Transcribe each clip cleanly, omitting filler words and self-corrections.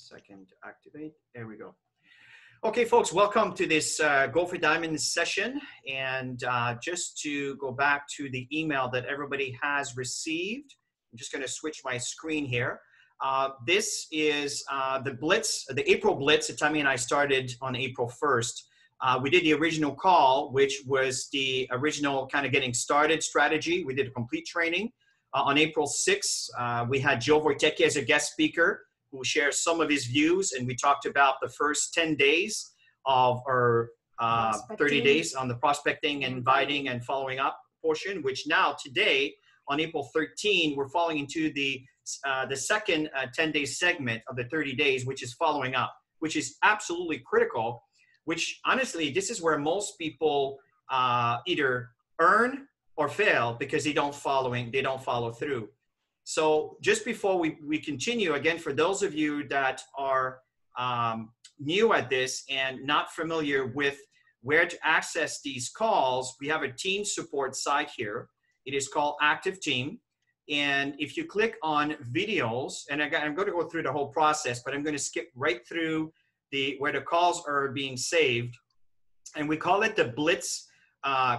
second to activate. There we go. Okay, folks, welcome to this Go for Diamonds session. And just to go back to the email that everybody has received, I'm just going to switch my screen here. This is the Blitz, the April Blitz that Tammy and I started on April 1st. We did the original call, which was the original kind of getting started strategy. We did a complete training. On April 6th, we had Joe Wojtecki as a guest speaker who shares some of his views, and we talked about the first 10 days of our 30 days on the prospecting, inviting, and following up portion, which now today, on April 13, we're falling into the second 10-day segment of the 30 days, which is following up, which is absolutely critical, which honestly, this is where most people either earn or fail because they don't follow through. So just before we continue, again, for those of you that are new at this and not familiar with where to access these calls, we have a team support site here. It is called Active Team. And if you click on videos, and I'm going to go through the whole process, but I'm going to skip right through where the calls are being saved. And we call it the BLITZ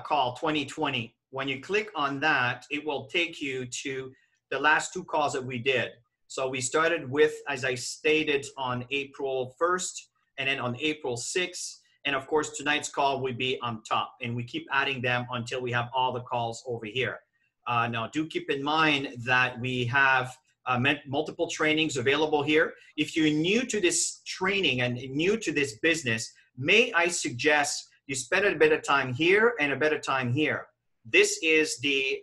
Call 2020. When you click on that, it will take you to the last two calls that we did. So we started with, as I stated, on April 1st, and then on April 6th. And of course, tonight's call will be on top. And we keep adding them until we have all the calls over here. Now, do keep in mind that we have multiple trainings available here. If you're new to this training and new to this business, may I suggest you spend a bit of time here and a bit of time here. This is the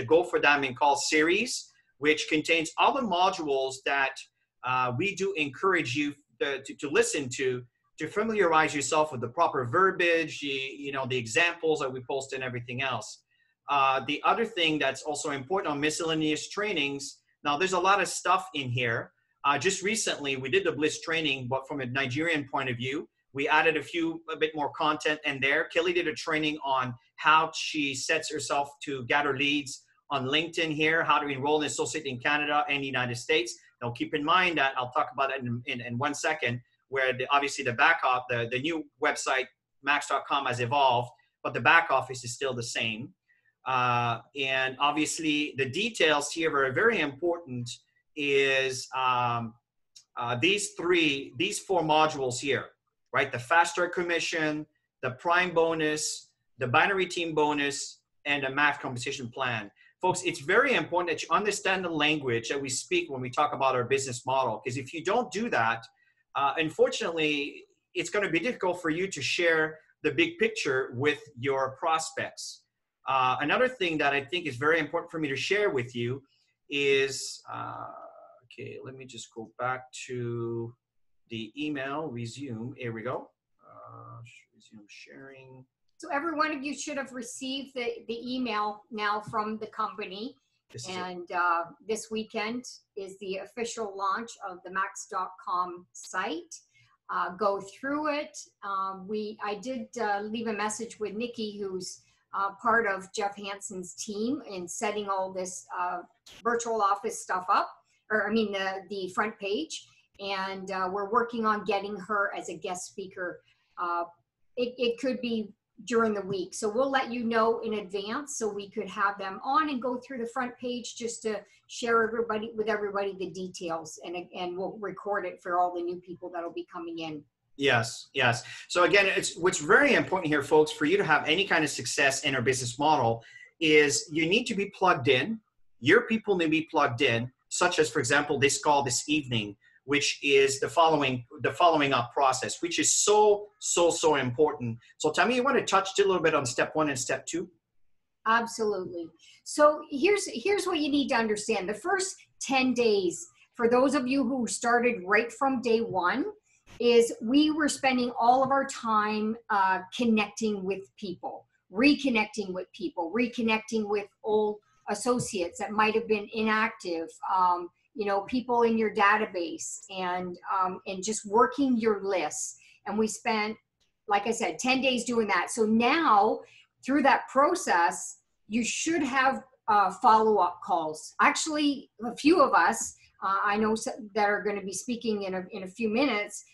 Go for Diamond Call series, which contains all the modules that we do encourage you to listen to familiarize yourself with the proper verbiage, the examples that we post and everything else. The other thing that's also important on Miscellaneous Trainings, now there's a lot of stuff in here. Just recently, we did the Blitz training, but from a Nigerian point of view, we added a bit more content in there. Kelly did a training on how she sets herself to gather leads on LinkedIn here, how to enroll and associate in Canada and the United States. Now keep in mind that I'll talk about it in 1 second, where obviously the back office, the new website, max.com, has evolved, but the back office is still the same. And obviously the details here are very important is these 4 modules here, right? The fast start commission, the prime bonus, the binary team bonus, and the math compensation plan. Folks, it's very important that you understand the language that we speak when we talk about our business model, because if you don't do that, unfortunately, it's going to be difficult for you to share the big picture with your prospects. Another thing that I think is very important for me to share with you is, okay, let me just go back to the email, resume, here we go, resume sharing. So every one of you should have received the email now from the company. And this weekend is the official launch of the max.com site. Go through it. I did leave a message with Nikki, who's part of Jeff Hansen's team in setting all this virtual office stuff up, or I mean the front page. And we're working on getting her as a guest speaker. It could be during the week. So we'll let you know in advance so we could have them on and go through the front page just to share with everybody the details, and we'll record it for all the new people that'll be coming in. Yes, yes. So again, what's very important here, folks, for you to have any kind of success in our business model is you need to be plugged in. Your people need to be plugged in, such as, for example, this call this evening, which is the following up process, which is so important. So Tammy, you want to touch a little bit on step 1 and step 2? Absolutely. So here's what you need to understand. The first 10 days, for those of you who started right from day 1, is we were spending all of our time connecting with people, reconnecting with people, reconnecting with old associates that might have been inactive, people in your database, and just working your lists. And we spent, like I said, 10 days doing that. So now through that process, you should have follow-up calls. Actually, a few of us I know that are going to be speaking in a few minutes.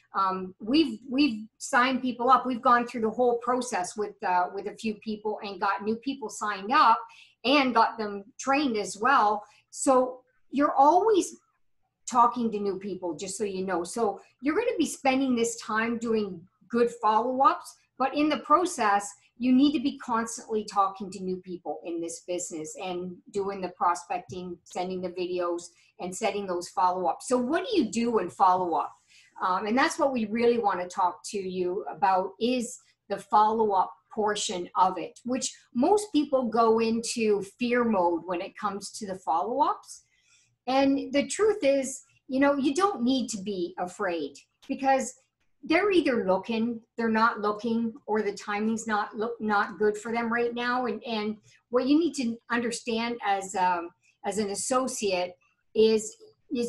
We've signed people up. We've gone through the whole process with a few people and got new people signed up and got them trained as well. So you're always talking to new people, just so you know. So you're going to be spending this time doing good follow-ups, but in the process, you need to be constantly talking to new people in this business and doing the prospecting, sending the videos, and setting those follow-ups. So what do you do in follow-up? And that's what we really want to talk to you about, is the follow-up portion of it, which most people go into fear mode when it comes to the follow-ups. And the truth is, you know, you don't need to be afraid, because they're either looking, they're not looking, or the timing's not good for them right now. And what you need to understand as an associate is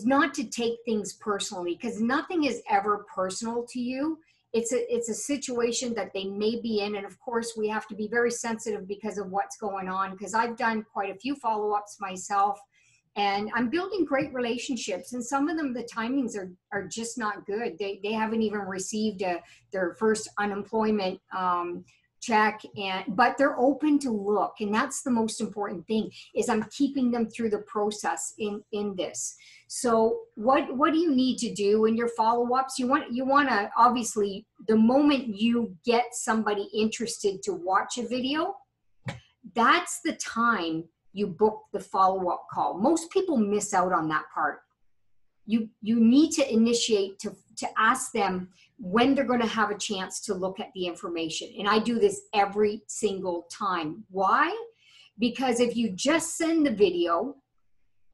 not to take things personally, because nothing is ever personal to you. It's a situation that they may be in. And of course, we have to be very sensitive because of what's going on, because I've done quite a few follow-ups myself. And I'm building great relationships, and some of them, the timings are just not good. They haven't even received their first unemployment check, but they're open to look, and that's the most important thing, is I'm keeping them through the process in this. So what do you need to do in your follow-ups? You want to, obviously, the moment you get somebody interested to watch a video, that's the time you book the follow-up call. Most people miss out on that part. You need to initiate to ask them when they're going to have a chance to look at the information. And I do this every single time. Why? Because if you just send the video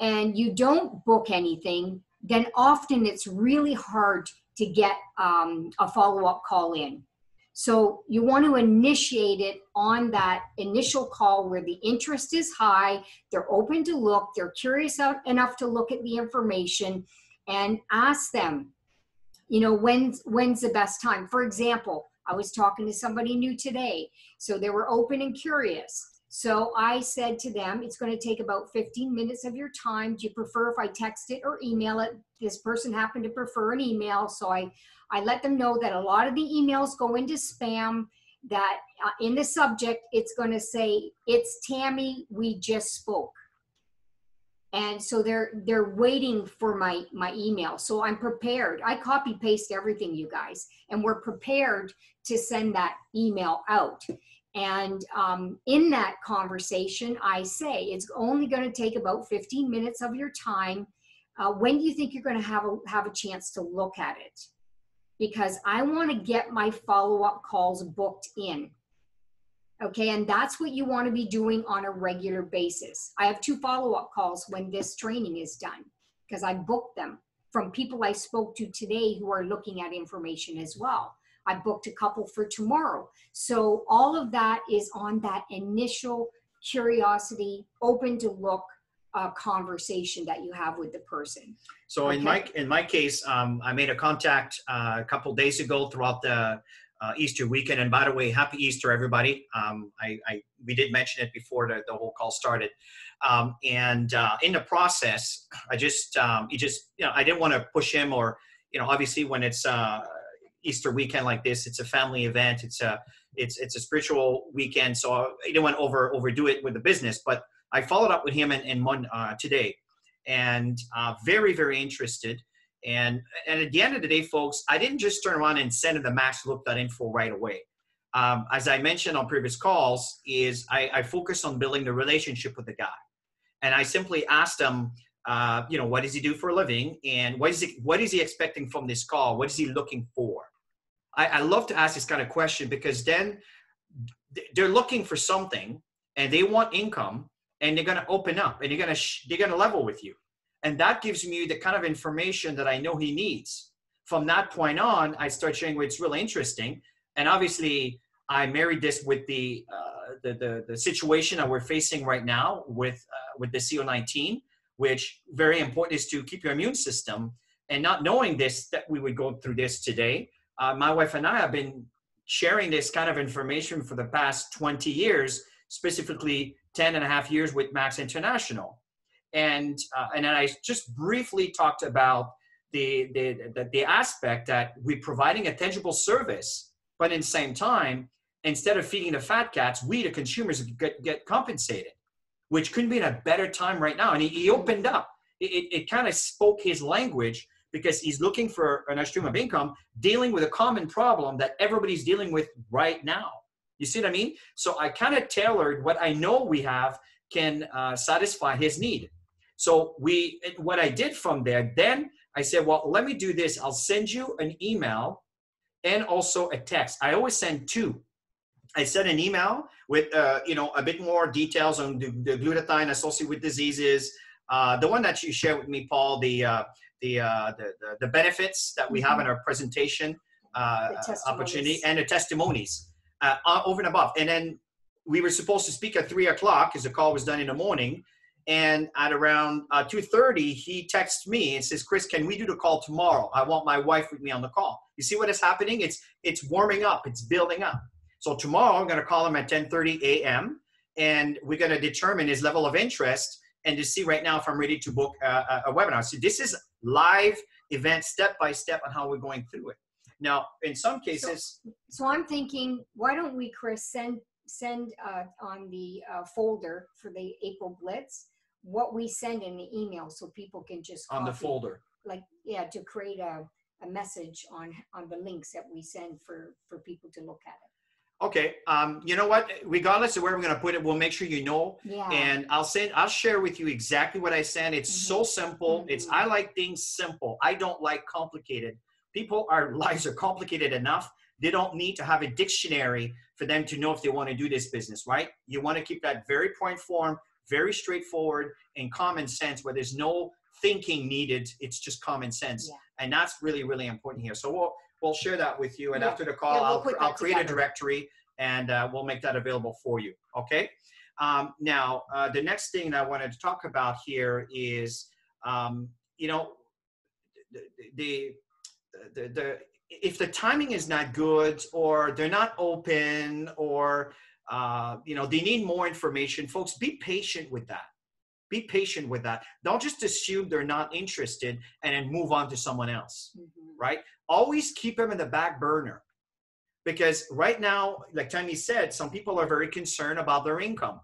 and you don't book anything, then often it's really hard to get a follow-up call in. So you want to initiate it on that initial call where the interest is high, they're open to look, they're curious enough to look at the information, and ask them, you know, when's the best time? For example, I was talking to somebody new today, so they were open and curious. So I said to them, it's going to take about 15 minutes of your time. Do you prefer if I text it or email it? This person happened to prefer an email, so I let them know that a lot of the emails go into spam, that in the subject, it's going to say, it's Tammy, we just spoke. And so they're waiting for my email. So I'm prepared. I copy paste everything, you guys, and we're prepared to send that email out. And in that conversation, I say, it's only going to take about 15 minutes of your time. When do you think you're going to have a chance to look at it? Because I want to get my follow-up calls booked in. Okay, and that's what you want to be doing on a regular basis. I have 2 follow-up calls when this training is done, because I booked them from people I spoke to today who are looking at information as well. I booked a couple for tomorrow. So all of that is on that initial curiosity, open to look conversation that you have with the person. So okay. in my case, I made a contact a couple days ago throughout the Easter weekend. And by the way, happy Easter, everybody. We did mention it before the whole call started. In the process, I didn't want to push him, or, obviously when it's Easter weekend like this, it's a family event. It's a spiritual weekend. So I didn't want to overdo it with the business, but I followed up with him today, and very, very interested. And at the end of the day, folks, I didn't just turn around and send him the maxlook.info right away. As I mentioned on previous calls, I focused on building the relationship with the guy. And I simply asked him, what does he do for a living? And what is he expecting from this call? What is he looking for? I love to ask this kind of question, because then they're looking for something and they want income, and they're going to open up and they're going to level with you. And that gives me the kind of information that I know he needs. From that point on, I start sharing what's really interesting. And obviously, I married this with the situation that we're facing right now with the CO-19, which very important is to keep your immune system. And not knowing this, that we would go through this today, my wife and I have been sharing this kind of information for the past 20 years, specifically 10 and a half years with Max International. And then I just briefly talked about the aspect that we're providing a tangible service, but in the same time, instead of feeding the fat cats, we, the consumers, get compensated, which couldn't be in a better time right now. And he opened up. It kind of spoke his language, because he's looking for an stream of income, dealing with a common problem that everybody's dealing with right now. You see what I mean? So I kind of tailored what I know we have can satisfy his need. So what I did from there, then I said, well, let me do this. I'll send you an email and also a text. I always send two. I sent an email with, a bit more details on the glutathione associated with diseases. The one that you shared with me, Paul, the benefits that we have in our presentation opportunity, and the testimonies over and above. And then we were supposed to speak at 3 o'clock because the call was done in the morning. And at around 2:30, he texts me and says, Chris, can we do the call tomorrow? I want my wife with me on the call. You see what is happening? It's warming up. It's building up. So tomorrow I'm going to call him at 10:30 a.m. and we're going to determine his level of interest and to see right now if I'm ready to book a webinar. So this is live event, step by step on how we're going through it. Now, in some cases. So I'm thinking, why don't we, Chris, send on the folder for the April Blitz what we send in the email, so people can just on the folder, like, yeah, to create a message on the links that we send for people to look at it. Okay. You know what? Regardless of where we're going to put it, we'll make sure you know. Yeah. And I'll share with you exactly what I send. It's so simple. I like things simple. I don't like complicated. Our lives are complicated enough. They don't need to have a dictionary for them to know if they want to do this business, right? You want to keep that very point form, very straightforward and common sense, where there's no thinking needed. It's just common sense. Yeah. And that's really, really important here. So we'll share that with you. And after the call, I'll create a directory and we'll make that available for you. Okay. Now, the next thing that I wanted to talk about here is, if the timing is not good, or they're not open, or they need more information, folks, be patient with that. Be patient with that. Don't just assume they're not interested and then move on to someone else, right? Always keep them in the back burner, because right now, like Tammy said, some people are very concerned about their income.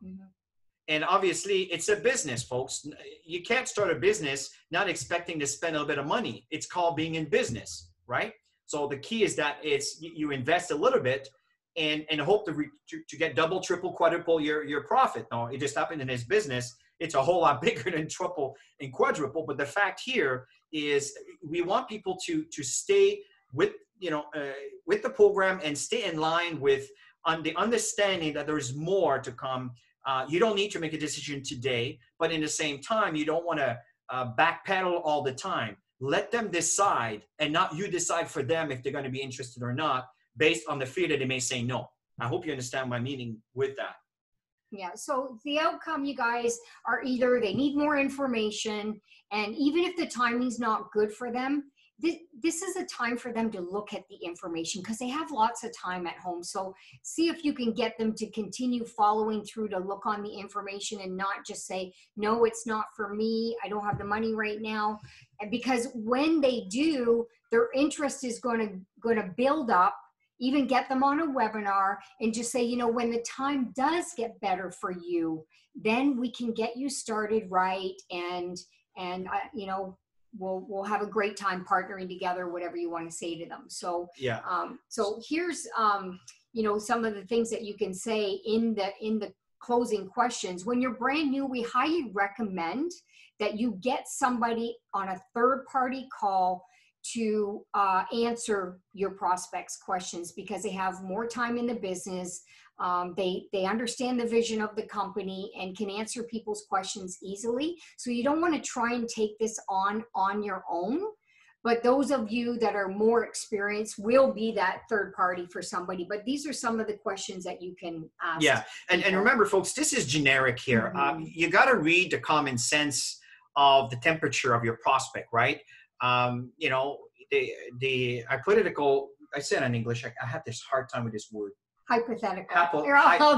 And obviously, it's a business, folks. You can't start a business not expecting to spend a little bit of money. It's called being in business, right? So the key is that you invest a little bit and hope to get double, triple, quadruple your profit. No, it just happened in his business. It's a whole lot bigger than triple and quadruple. But the fact here is we want people to stay with the program and stay in line with the understanding that there's more to come. You don't need to make a decision today, but in the same time, you don't want to backpedal all the time. Let them decide, and not you decide for them if they're going to be interested or not, based on the fear that they may say no. I hope you understand my meaning with that. Yeah, so the outcome, you guys, are either they need more information, and even if the timing's not good for them, this is a time for them to look at the information, because they have lots of time at home. So see if you can get them to continue following through to look on the information and not just say, no, it's not for me. I don't have the money right now. And because when they do, their interest is going to build up. Even get them on a webinar and just say, when the time does get better for you, then we can get you started right. And we'll have a great time partnering together, whatever you want to say to them. So, yeah. So here's, some of the things that you can say in the closing questions. When you're brand new, we highly recommend that you get somebody on a third-party call to answer your prospects' questions, because they have more time in the business. They understand the vision of the company and can answer people's questions easily. So you don't want to try and take this on your own. But those of you that are more experienced will be that third party for somebody. But these are some of the questions that you can ask. Yeah, and remember, folks, this is generic here. You got to read the common sense of the temperature of your prospect, right? The hypothetical, I said in English, I have this hard time with this word, Hypothetical.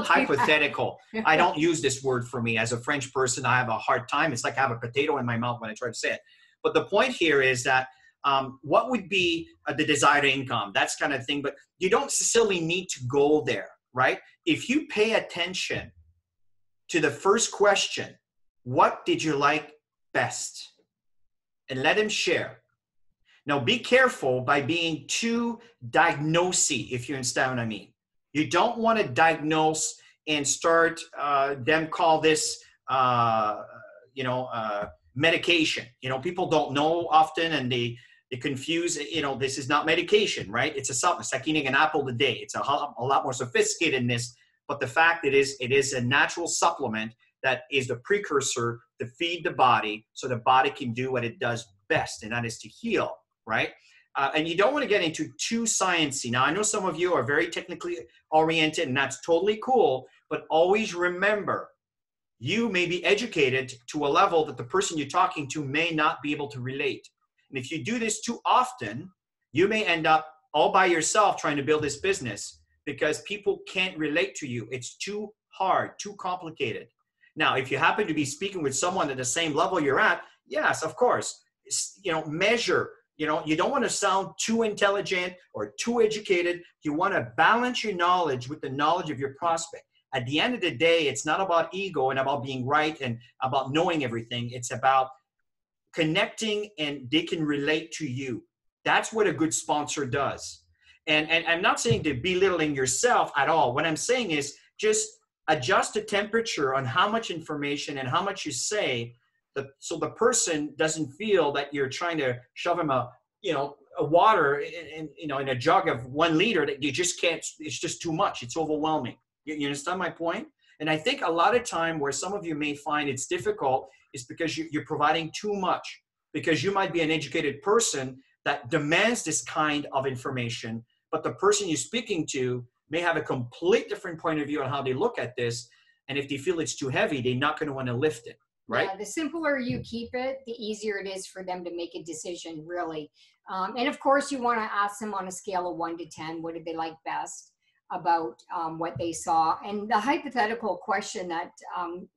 Hypothetical. I don't use this word for me. As a French person, I have a hard time. It's like I have a potato in my mouth when I try to say it. But the point here is that what would be the desired income? That's kind of thing. But you don't necessarily need to go there, right? If you pay attention to the first question, what did you like best? And let him share. Now, be careful by being too diagnosy, if you understand what I mean. You don't want to diagnose and start, them call this, medication. People don't know often, and they confuse, this is not medication, right? It's a supplement. It's like eating an apple a day. It's a lot more sophisticated than this, but the fact it is a natural supplement that is the precursor to feed the body so the body can do what it does best, and that is to heal, right? And you don't want to get into too sciencey. Now, I know some of you are very technically oriented, and that's totally cool, but always remember, you may be educated to a level that the person you're talking to may not be able to relate. And if you do this too often, you may end up all by yourself trying to build this business because people can't relate to you. It's too hard, too complicated. Now, if you happen to be speaking with someone at the same level you're at, yes, of course, measure. You don't want to sound too intelligent or too educated. You want to balance your knowledge with the knowledge of your prospect. At the end of the day, it's not about ego and about being right and about knowing everything. It's about connecting, and they can relate to you. That's what a good sponsor does. And I'm not saying to belittling yourself at all. What I'm saying is just adjust the temperature on how much information and how much you say, so the person doesn't feel that you're trying to shove him a water in a jug of 1 liter that you just can't. It's just too much. It's overwhelming. You understand my point? And I think a lot of time where some of you may find it's difficult is because you're providing too much, because you might be an educated person that demands this kind of information, but the person you're speaking to may have a complete different point of view on how they look at this. And if they feel it's too heavy, they're not going to want to lift it, right? Yeah, the simpler you keep it, the easier it is for them to make a decision, really. And of course, you want to ask them on a scale of 1 to 10, what did they like best about what they saw? And the hypothetical question that,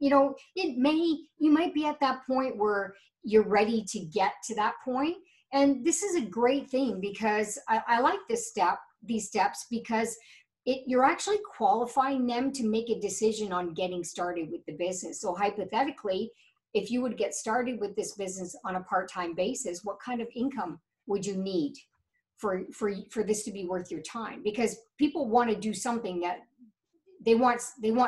you might be at that point where you're ready to get to that point. And this is a great thing because I like these steps because you're actually qualifying them to make a decision on getting started with the business. So hypothetically, if you would get started with this business on a part-time basis, what kind of income would you need for this to be worth your time? Because people want to do something that they want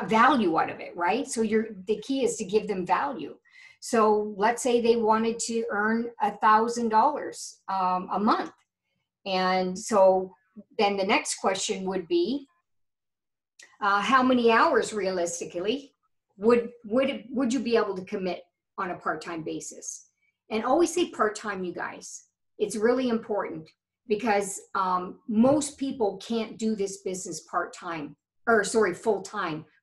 value out of it, right? So the key is to give them value. So let's say they wanted to earn $1,000 a month. And so then the next question would be, how many hours realistically would you be able to commit on a part-time basis? And always say part-time, you guys. It's really important because most people can't do this business full-time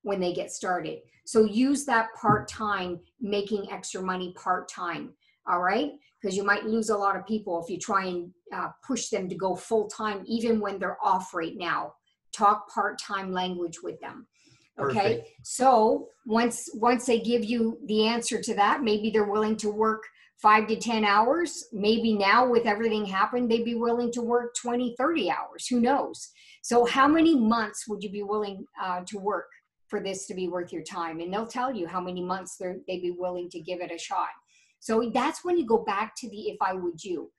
when they get started. So use that part-time, making extra money part-time, all right? Because you might lose a lot of people if you try and push them to go full-time, even when they're off right now. Talk part-time language with them. Okay. Perfect. So once they give you the answer to that, maybe they're willing to work 5 to 10 hours. Maybe now with everything happened, they'd be willing to work 20, 30 hours. Who knows? So how many months would you be willing to work for this to be worth your time? And they'll tell you how many months they'd be willing to give it a shot. So that's when you go back to the if I would you.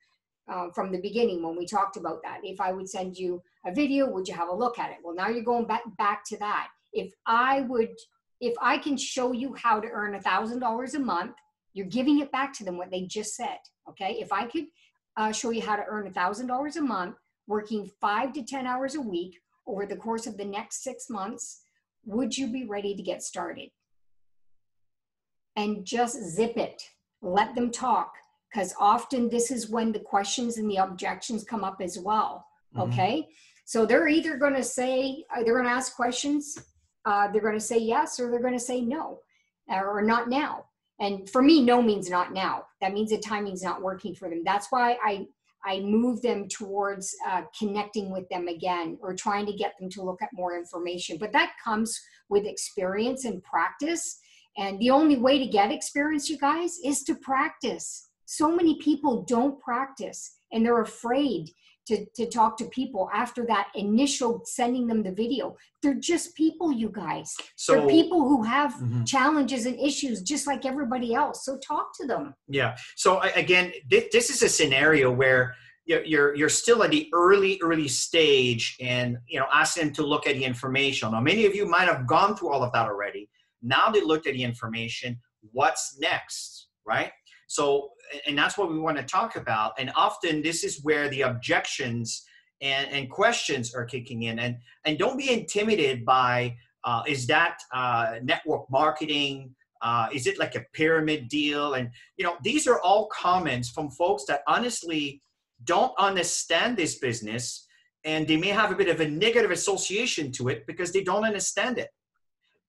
From the beginning when we talked about that. If I would send you a video, would you have a look at it? Well, now you're going back to that. If I can show you how to earn $1,000 a month, you're giving it back to them what they just said. Okay. If I could show you how to earn $1,000 a month, working 5 to 10 hours a week over the course of the next 6 months, would you be ready to get started? And just zip it. Let them talk. Because often this is when the questions and the objections come up as well, okay? Mm-hmm. So they're either going to say, they're going to ask questions, they're going to say yes, or they're going to say no, or not now. And for me, no means not now. That means the timing's not working for them. That's why I move them towards connecting with them again, or trying to get them to look at more information. But that comes with experience and practice. And the only way to get experience, you guys, is to practice. So many people don't practice, and they're afraid to talk to people after that initial sending them the video. They're just people, you guys. So, they're people who have challenges and issues just like everybody else. So talk to them. Yeah. So again, this is a scenario where you're still at the early stage, and ask them to look at the information. Now, many of you might have gone through all of that already. Now they looked at the information. What's next, right? So, and that's what we want to talk about. And often this is where the objections and questions are kicking in. And don't be intimidated by, is that network marketing? Is it like a pyramid deal? And, these are all comments from folks that honestly don't understand this business, and they may have a bit of a negative association to it because they don't understand it.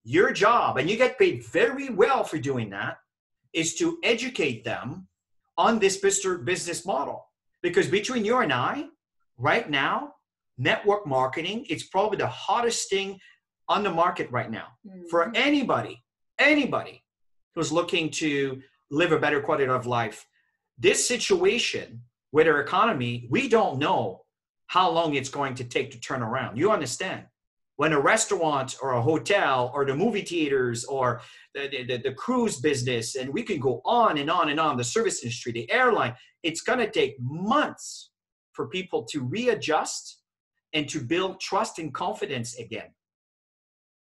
Your job, and you get paid very well for doing that, is to educate them on this business model. Because between you and I, right now, network marketing, it's probably the hottest thing on the market right now. For anybody who's looking to live a better quality of life. This situation with our economy, we don't know how long it's going to take to turn around. You understand? When a restaurant or a hotel or the movie theaters or the cruise business, and we can go on and on and on, the service industry, the airline, it's going to take months for people to readjust and to build trust and confidence again.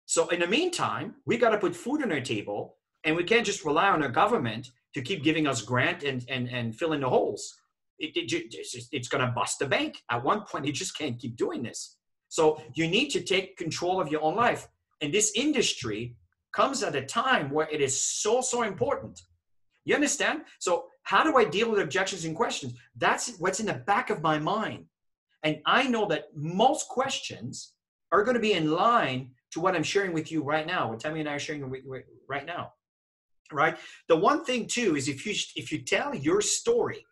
So in the meantime, we got to put food on our table, and we can't just rely on our government to keep giving us grant and fill in the holes. It's going to bust the bank. At one point, you just can't keep doing this. So you need to take control of your own life. And this industry comes at a time where it is so important. You understand? So how do I deal with objections and questions? That's what's in the back of my mind. And I know that most questions are going to be in line to what I'm sharing with you right now, what Tammy and I are sharing right now, right? The one thing too is if you tell your story,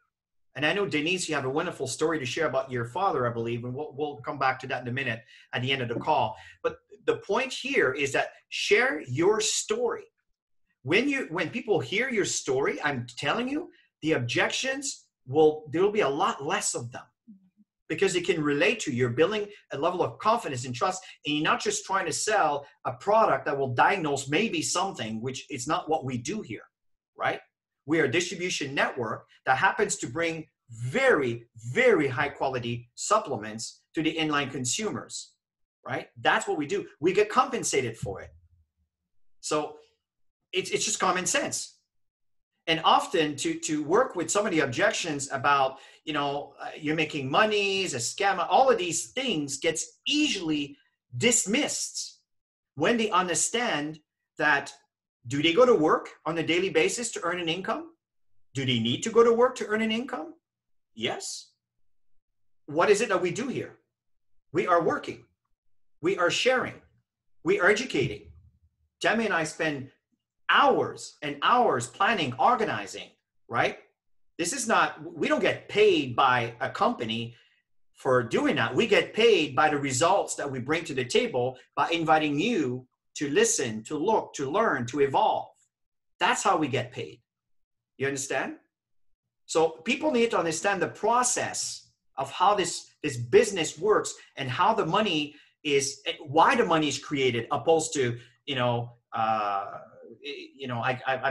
and I know, Denise, you have a wonderful story to share about your father, I believe, and we'll come back to that in a minute at the end of the call. But the point here is that share your story. When people hear your story, I'm telling you, the objections there will be a lot less of them, because they can relate to you. You're building a level of confidence and trust, and you're not just trying to sell a product that will diagnose maybe something, which is not what we do here, right? We are a distribution network that happens to bring very, very high quality supplements to the inline consumers, right? That's what we do. We get compensated for it. So it's just common sense. And often to work with some of the objections about, you're making money, it's a scam, all of these things gets easily dismissed when they understand that, do they go to work on a daily basis to earn an income? Do they need to go to work to earn an income? Yes. What is it that we do here? We are working. We are sharing. We are educating. Tammy and I spend hours and hours planning, organizing, right? We don't get paid by a company for doing that. We get paid by the results that we bring to the table by inviting you to listen, to look, to learn, to evolve. That's how we get paid. You understand? So people need to understand the process of how this business works, and how the money is, why the money is created, opposed to, I'm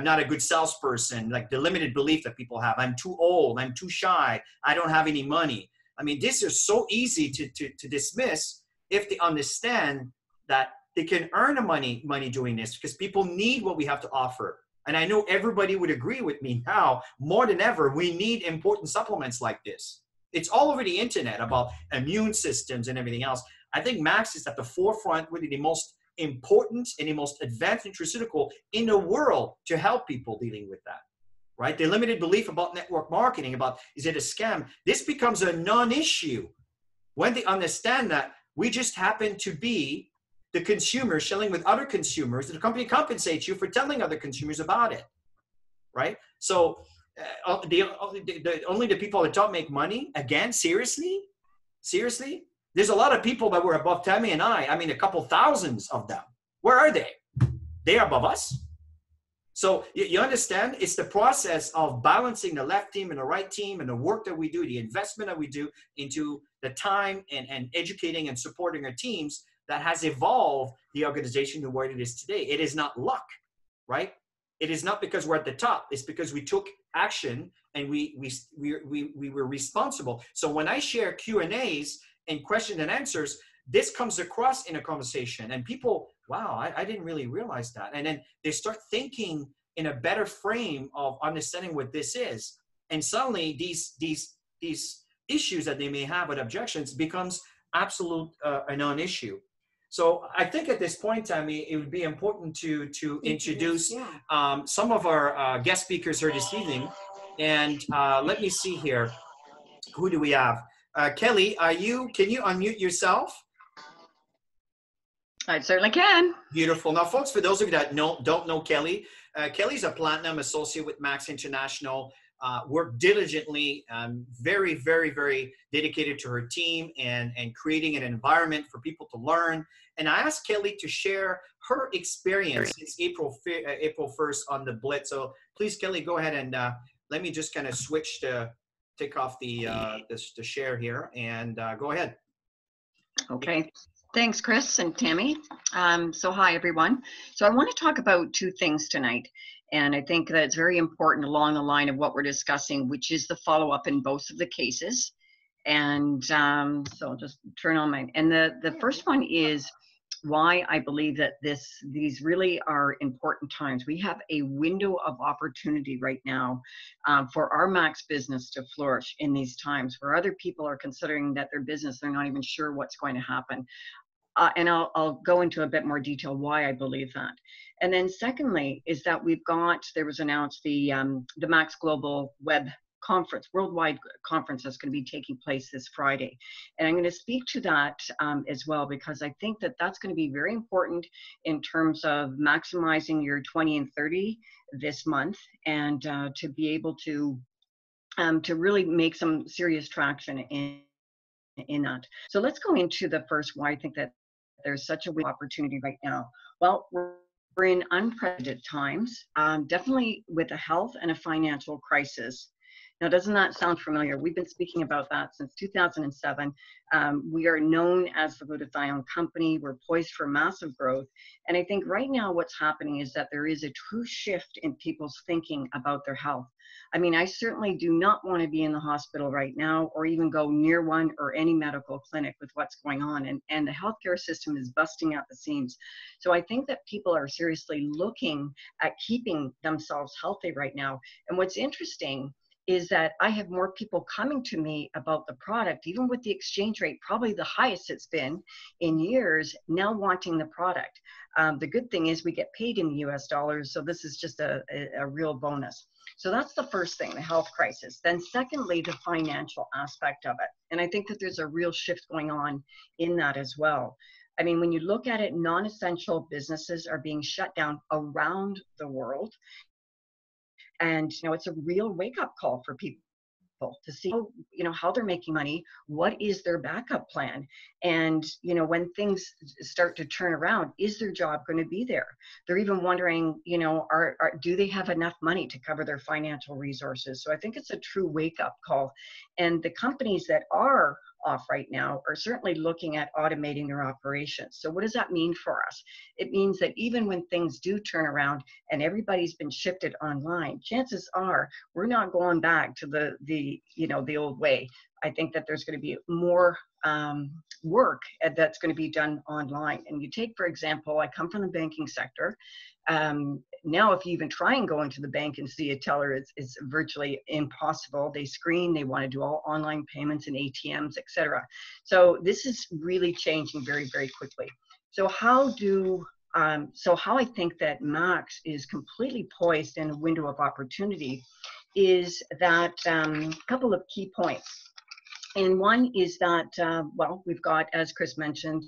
not a good salesperson, like the limited belief that people have. I'm too old. I'm too shy. I don't have any money. I mean, this is so easy to dismiss if they understand that they can earn money doing this, because people need what we have to offer. And I know everybody would agree with me now, more than ever, we need important supplements like this. It's all over the internet about immune systems and everything else. I think Max is at the forefront, really the most important and the most advanced nutraceutical in the world to help people dealing with that, right? The limited belief about network marketing, about is it a scam? This becomes a non-issue when they understand that we just happen to be the consumer sharing with other consumers, and the company compensates you for telling other consumers about it, right? So Only the people at the top make money? Again, seriously? Seriously? There's a lot of people that were above Tammy and I mean, a couple thousands of them. Where are they? They are above us? So you understand, it's the process of balancing the left team and the right team and the work that we do, the investment that we do into the time and educating and supporting our teams that has evolved the organization to where it is today. It is not luck, right? It is not because we're at the top. It's because we took action and we were responsible. So when I share Q&As and question and answers, this comes across in a conversation and people, wow, I didn't really realize that. And then they start thinking in a better frame of understanding what this is. And suddenly these issues that they may have with objections becomes absolute a non-issue. So I think at this point, Tammy, it would be important to introduce some of our guest speakers here this evening. And let me see here. Who do we have? Kelly, can you unmute yourself? I certainly can. Beautiful. Now, folks, for those of you that don't know Kelly, Kelly's a platinum associate with Max International, worked diligently, very, very, very dedicated to her team and creating an environment for people to learn. And I asked Kelly to share her experience since April 1st on the BLITZ. So please, Kelly, go ahead and let me just kind of switch to take off the share here and go ahead. Okay. Thanks, Chris and Tammy. So hi, everyone. So I want to talk about two things tonight. And I think that it's very important along the line of what we're discussing, which is the follow-up in both of the cases. And so I'll just turn on my, and the first one is why I believe that these really are important times. We have a window of opportunity right now for our Max business to flourish in these times where other people are considering that their business, they're not even sure what's going to happen. And I'll go into a bit more detail why I believe that. And then secondly is that there was announced the Max Global Web Conference, worldwide conference that's going to be taking place this Friday. And I'm going to speak to that as well, because I think that that's going to be very important in terms of maximizing your 20 and 30 this month and to be able to really make some serious traction in that. So let's go into the first why I think that there's such a big opportunity right now. Well, we're in unprecedented times, definitely with a health and a financial crisis. Now, doesn't that sound familiar? We've been speaking about that since 2007. We are known as the glutathione company. We're poised for massive growth. And I think right now what's happening is that there is a true shift in people's thinking about their health. I mean, I certainly do not want to be in the hospital right now or even go near one or any medical clinic with what's going on. And the healthcare system is busting at the seams. So I think that people are seriously looking at keeping themselves healthy right now. And what's interesting is that I have more people coming to me about the product, even with the exchange rate, probably the highest it's been in years, now wanting the product. The good thing is we get paid in US dollars, so this is just a real bonus. So that's the first thing, the health crisis. Then secondly, the financial aspect of it. And I think that there's a real shift going on in that as well. I mean, when you look at it, non-essential businesses are being shut down around the world. And, it's a real wake-up call for people to see, how they're making money, what is their backup plan? And, when things start to turn around, is their job going to be there? They're even wondering, do they have enough money to cover their financial resources? So I think it's a true wake-up call. And the companies that are off right now are certainly looking at automating their operations. So what does that mean for us? It means that even when things do turn around and everybody's been shifted online, chances are we're not going back to the old way. I think that there's going to be more work that's going to be done online. And you take, for example, I come from the banking sector. Now, if you even try and go into the bank and see a teller, it's virtually impossible. They screen, they want to do all online payments and ATMs, etc. So this is really changing very, very quickly. So how I think that Max is completely poised in a window of opportunity is that a couple of key points. And one is that, we've got, as Chris mentioned,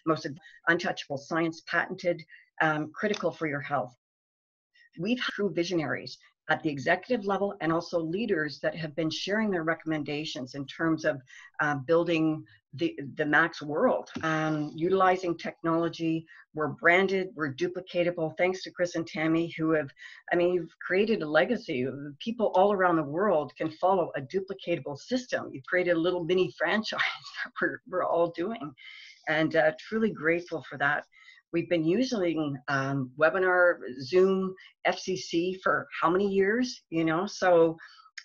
most untouchable science patented, critical for your health. we've had true visionaries at the executive level and also leaders that have been sharing their recommendations in terms of building the Max world, utilizing technology. We're branded, we're duplicatable, thanks to Chris and Tammy, who have, I mean, you've created a legacy. People all around the world can follow a duplicatable system. You've created a little mini franchise that we're all doing, and truly grateful for that. We've been using webinar, Zoom, FCC for how many years, you know, so,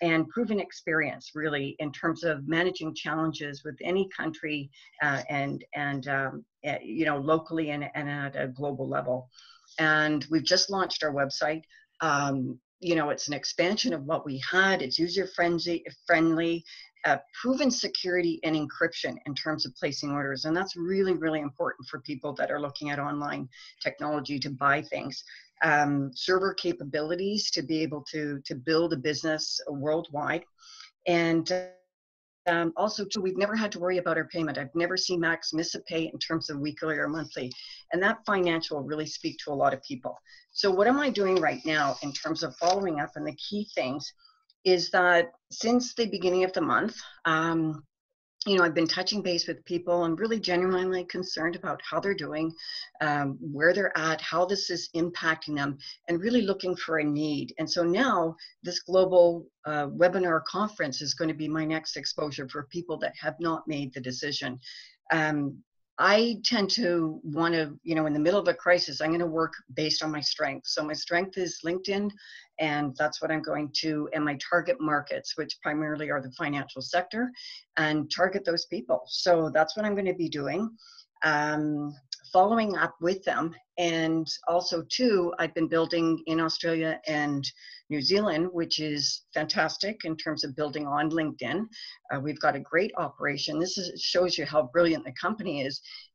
and proven experience really in terms of managing challenges with any country you know, locally and at a global level. And we've just launched our website. You know, it's an expansion of what we had. It's user-friendly, proven security and encryption in terms of placing orders. And that's really, really important for people that are looking at online technology to buy things. Server capabilities to be able to build a business worldwide. And also, too, we've never had to worry about our payment. I've never seen Max miss a pay in terms of weekly or monthly. And that financial will really speak to a lot of people. So what am I doing right now in terms of following up? And the key things is that since the beginning of the month, you know, I've been touching base with people and really genuinely concerned about how they're doing, where they're at, how this is impacting them, and really looking for a need. And so now this global webinar conference is going to be my next exposure for people that have not made the decision. I tend to want to, you know, in the middle of a crisis, I'm going to work based on my strength. So my strength is LinkedIn, and that's what I'm going to, and my target markets, which primarily are the financial sector, and target those people. So that's what I'm going to be doing, following up with them. And also too, I've been building in Australia and New Zealand, which is fantastic in terms of building on LinkedIn. We've got a great operation. This shows you how brilliant the company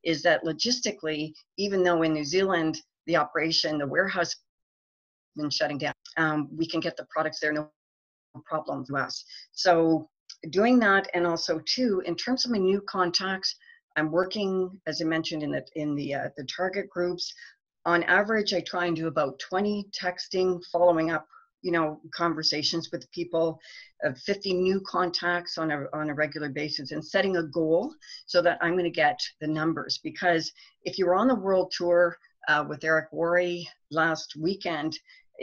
is that logistically, even though in New Zealand, the operation, the warehouse has been shutting down, we can get the products there, no problem to us. So doing that, and also too, in terms of my new contacts, I'm working, as I mentioned, in the target groups. On average, I try and do about 20 texting, following up, you know, conversations with people, 50 new contacts on a regular basis, and setting a goal so that I'm going to get the numbers. Because if you were on the world tour with Eric Worre last weekend,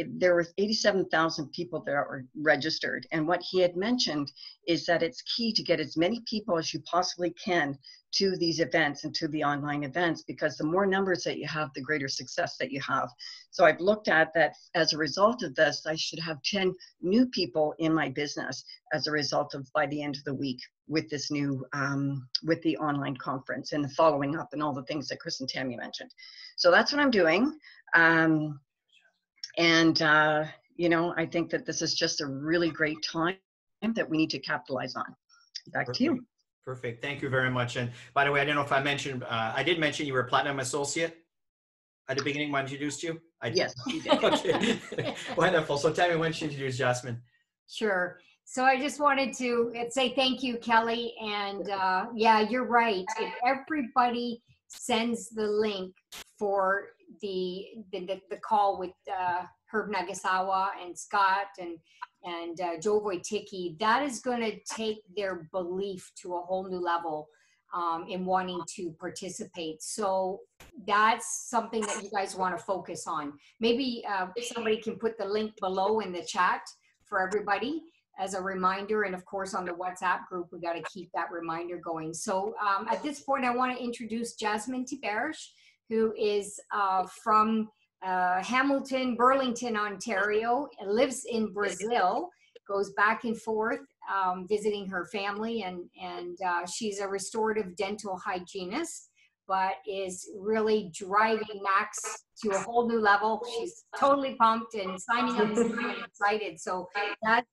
there were 87,000 people that were registered. And what he had mentioned is that it's key to get as many people as you possibly can to these events and to the online events, because the more numbers that you have, the greater success that you have. So I've looked at that as a result of this, I should have 10 new people in my business as a result of by the end of the week with this new, with the online conference and the following up and all the things that Chris and Tammy mentioned. So that's what I'm doing. You know, I think that this is just a really great time that we need to capitalize on. Back to you. Perfect. Thank you very much. And by the way, I don't know if I mentioned, I did mention you were a Platinum Associate at the beginning when I introduced you. Yes, you did. Okay. Wonderful. So Tammy, why don't you introduce Jasmine? Sure. So I just wanted to say thank you, Kelly. And yeah, you're right. If everybody sends the link for the call with Herb Nagasawa and Scott and Joe Wojcicki, that is going to take their belief to a whole new level in wanting to participate. So that's something that you guys want to focus on. Maybe somebody can put the link below in the chat for everybody as a reminder. And of course, on the WhatsApp group, we got to keep that reminder going. So at this point, I want to introduce Jasmine Tiberge, who is from Hamilton, Burlington, Ontario, lives in Brazil, goes back and forth visiting her family, and she's a restorative dental hygienist, but is really driving Max to a whole new level. She's totally pumped and signing up and excited. So that,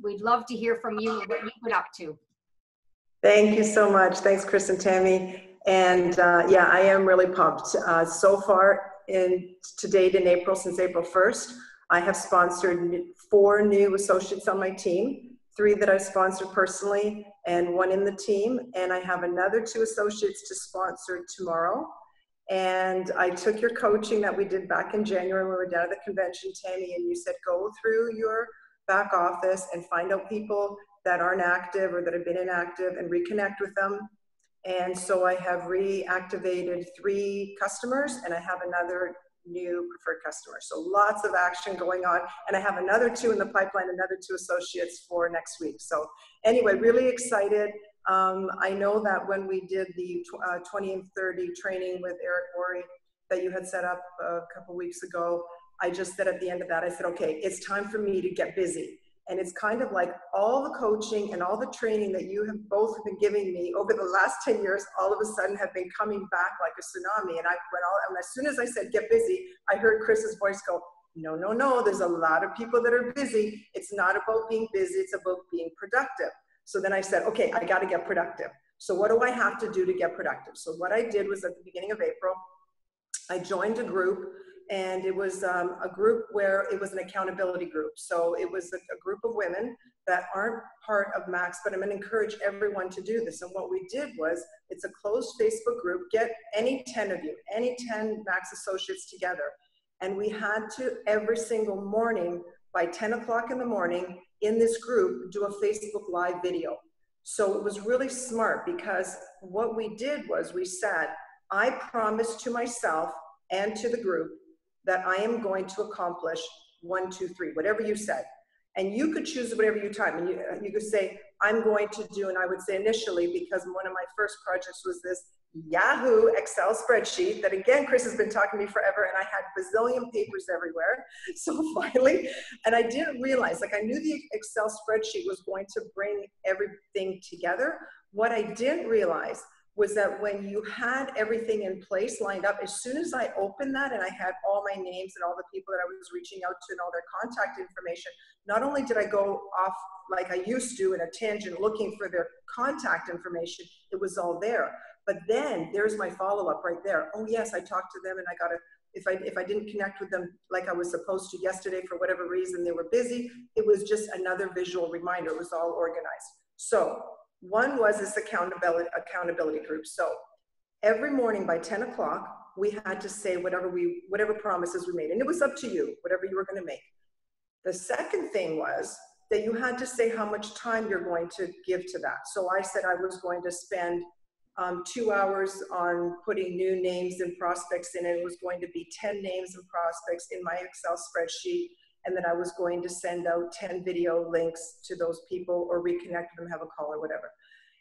we'd love to hear from you and what you've been up to. Thank you so much. Thanks, Chris and Tammy. And yeah, I am really pumped. So far to date in April, since April 1st, I have sponsored 4 new associates on my team, 3 that I've sponsored personally and 1 in the team. And I have another 2 associates to sponsor tomorrow. And I took your coaching that we did back in January when we were down at the convention, Tammy, and you said, go through your back office and find out people that aren't active or that have been inactive and reconnect with them. And so I have reactivated 3 customers, and I have another new preferred customer. So lots of action going on. And I have another 2 in the pipeline, another 2 associates for next week. So anyway, really excited. I know that when we did the 20 and 30 training with Eric Worre that you had set up a couple weeks ago, I just said at the end of that, I said, okay, it's time for me to get busy. And it's kind of like all the coaching and all the training that you have both been giving me over the last 10 years, all of a sudden have been coming back like a tsunami. And and as soon as I said, get busy, I heard Chris's voice go, no, no, no, there's a lot of people that are busy. It's not about being busy, it's about being productive. So then I said, okay, I got to get productive. So what do I have to do to get productive? So what I did was at the beginning of April, I joined a group, and it was a group where it was an accountability group. So it was a group of women that aren't part of Max, but I'm going to encourage everyone to do this. And what we did was, it's a closed Facebook group. Get any 10 of you, any 10 Max associates together. And we had to, every single morning by 10 o'clock in the morning in this group, do a Facebook Live video. So it was really smart, because what we did was we said, I promised to myself and to the group that I am going to accomplish 1, 2, 3, whatever you said. And you could choose whatever you time. And you could say, I'm going to do, and I would say initially, because one of my first projects was this Yahoo Excel spreadsheet that, again, Chris has been talking to me forever, and I had bazillion papers everywhere. So finally, and I didn't realize, like, I knew the Excel spreadsheet was going to bring everything together. What I didn't realize was that when you had everything in place, lined up, as soon as I opened that and I had all my names and all the people that I was reaching out to and all their contact information, not only did I go off like I used to in a tangent looking for their contact information, it was all there. But then there's my follow-up right there. Oh yes, I talked to them, and I gotta, if I didn't connect with them like I was supposed to yesterday for whatever reason, they were busy, it was just another visual reminder. It was all organized. So one was this accountability group. So every morning by 10 o'clock, we had to say whatever promises we made. And it was up to you, whatever you were going to make. The second thing was that you had to say how much time you're going to give to that. So I said I was going to spend 2 hours on putting new names and prospects in. It was going to be 10 names and prospects in my Excel spreadsheet. And then I was going to send out 10 video links to those people, or reconnect with them, have a call or whatever.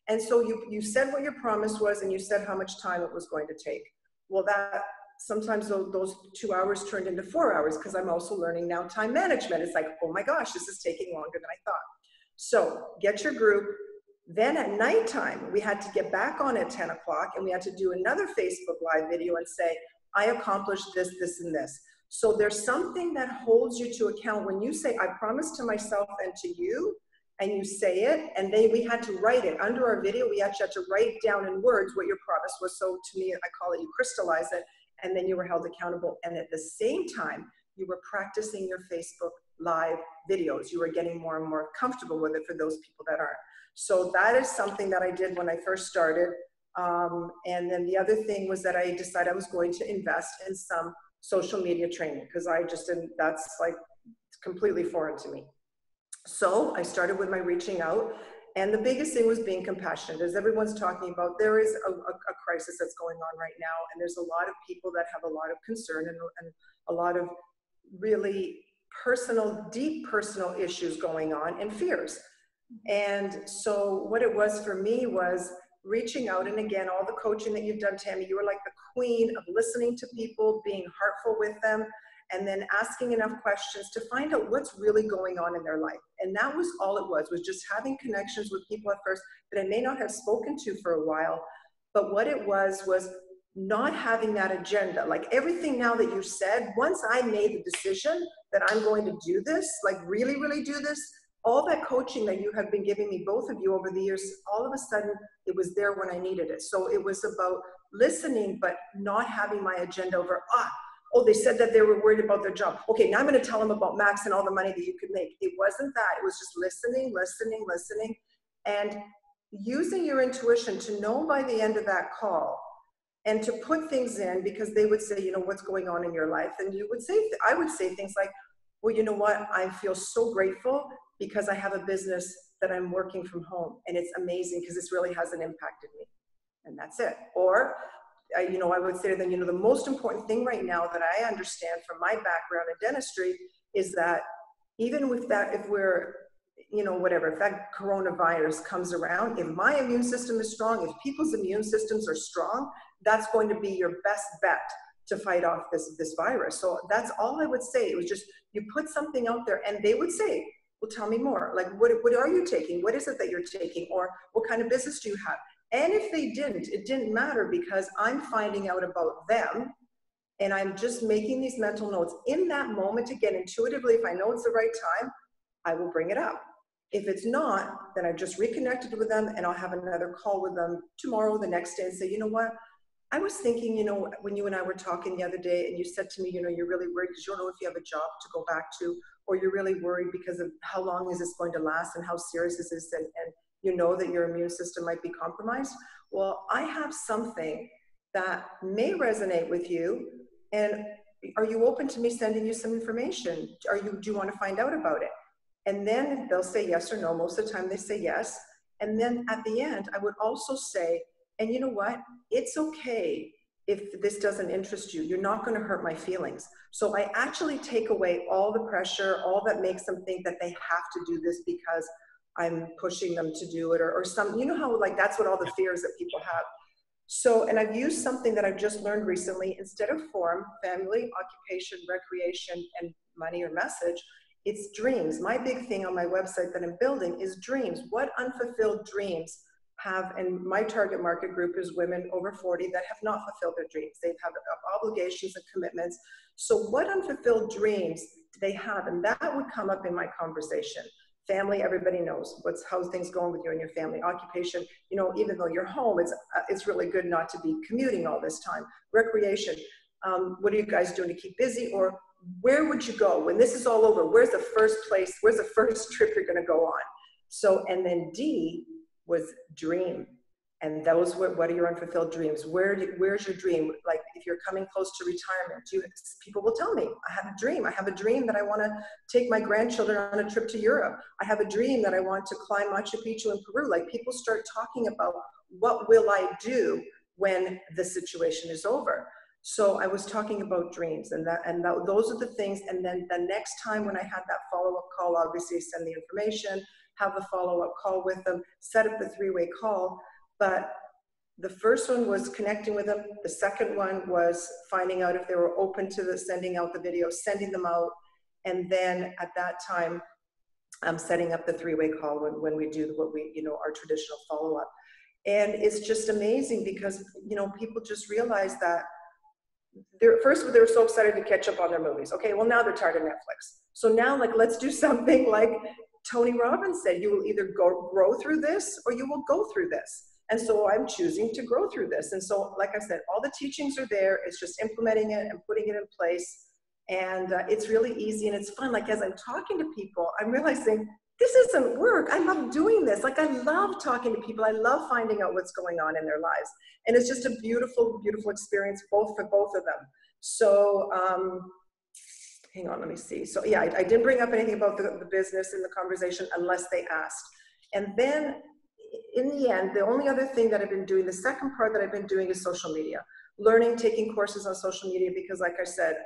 And so you said what your promise was, and you said how much time it was going to take. Well, that sometimes those 2 hours turned into 4 hours, because I'm also learning now time management. It's like, oh my gosh, this is taking longer than I thought. So get your group. Then at nighttime, we had to get back on at 10 o'clock, and we had to do another Facebook Live video and say, I accomplished this, this, and this. So there's something that holds you to account when you say, I promised to myself and to you, and you say it, and then we had to write it. Under our video, we actually had to write down in words what your promise was. So to me, I call it, you crystallize it, and then you were held accountable. And at the same time, you were practicing your Facebook Live videos. You were getting more and more comfortable with it for those people that aren't. So that is something that I did when I first started. And then the other thing was that I decided I was going to invest in some social media training, because I just didn't, that's like completely foreign to me. So I started with my reaching out, and the biggest thing was being compassionate. As everyone's talking about, there is a crisis that's going on right now, and there's a lot of people that have a lot of concern and a lot of really personal, deep personal issues going on, and fears. And so what it was for me was reaching out, and again, all the coaching that you've done, Tammy, you were like the queen of listening to people, being heartful with them, and then asking enough questions to find out what's really going on in their life. And that was all it was just having connections with people at first that I may not have spoken to for a while, but what it was not having that agenda. Like everything now that you said, once I made the decision that I'm going to do this, like really, really do this, all that coaching that you have been giving me, both of you over the years, all of a sudden it was there when I needed it. So it was about listening, but not having my agenda over, oh, they said that they were worried about their job. Okay, now I'm going to tell them about Max and all the money that you could make. It wasn't that. It was just listening, and using your intuition to know by the end of that call and to put things in, because they would say, you know, what's going on in your life? And you would say, I would say things like, well, you know what? I feel so grateful because I have a business that I'm working from home, and it's amazing because this really hasn't impacted me. And that's it. Or, you know, I would say to them, you know, the most important thing right now that I understand from my background in dentistry is that even with that, if we're, you know, whatever, if that coronavirus comes around, if my immune system is strong, if people's immune systems are strong, that's going to be your best bet to fight off this virus. So that's all I would say. It was just, you put something out there, and they would say, well, tell me more. Like, what are you taking? What is it that you're taking? Or what kind of business do you have? And if they didn't, it didn't matter, because I'm finding out about them, and I'm just making these mental notes. In that moment, again, intuitively, if I know it's the right time, I will bring it up. If it's not, then I've just reconnected with them, and I'll have another call with them tomorrow, the next day, and say, you know what? I was thinking, you know, when you and I were talking the other day, and you said to me, you know, you're really worried because you don't know if you have a job to go back to, or you're really worried because of how long is this going to last and how serious is this, and you know that your immune system might be compromised. Well, I have something that may resonate with you, and are you open to me sending you some information? Do you want to find out about it? And then they'll say yes or no. Most of the time they say yes. And then at the end, I would also say, and you know what? It's okay if this doesn't interest you. You're not going to hurt my feelings. So I actually take away all the pressure, all that makes them think that they have to do this because I'm pushing them to do it, or some, you know how, like, that's what all the fears that people have. So, and I've used something that I've just learned recently. Instead of form, family, occupation, recreation, and money or message, it's dreams. My big thing on my website that I'm building is dreams. What unfulfilled dreams have, and my target market group is women over 40 that have not fulfilled their dreams. They have obligations and commitments. So what unfulfilled dreams do they have? And that would come up in my conversation. Family, everybody knows how's things going with you and your family. Occupation, you know, even though you're home, it's really good not to be commuting all this time. Recreation, what are you guys doing to keep busy? Or where would you go when this is all over? Where's the first place? Where's the first trip you're going to go on? So, and then D was dream. And those were, what are your unfulfilled dreams? Where's your dream? Like, if you're coming close to retirement, people will tell me, I have a dream. I have a dream that I want to take my grandchildren on a trip to Europe. I have a dream that I want to climb Machu Picchu in Peru. Like, people start talking about, what will I do when the situation is over? So I was talking about dreams, and those are the things. And then the next time when I had that follow-up call, obviously send the information, have a follow-up call with them, set up the 3-way call. But the first one was connecting with them. The second one was finding out if they were open to sending out the video, sending them out. And then at that time, I'm setting up the 3-way call when we do what we, you know, our traditional follow-up. And it's just amazing because, you know, people just realize that they were so excited to catch up on their movies. Okay, well, now they're tired of Netflix. So now, like, let's do something like Tony Robbins said, you will either grow through this or you will go through this. And so I'm choosing to grow through this. And so, like I said, all the teachings are there. It's just implementing it and putting it in place. And it's really easy and it's fun. Like, as I'm talking to people, I'm realizing this isn't work. I love doing this. Like, I love talking to people. I love finding out what's going on in their lives. And it's just a beautiful, beautiful experience for both of them. So, hang on, let me see. So yeah, I didn't bring up anything about the business in the conversation unless they asked. And then in the end, the only other thing that I've been doing, the second part that I've been doing is social media. Learning, taking courses on social media, because like I said,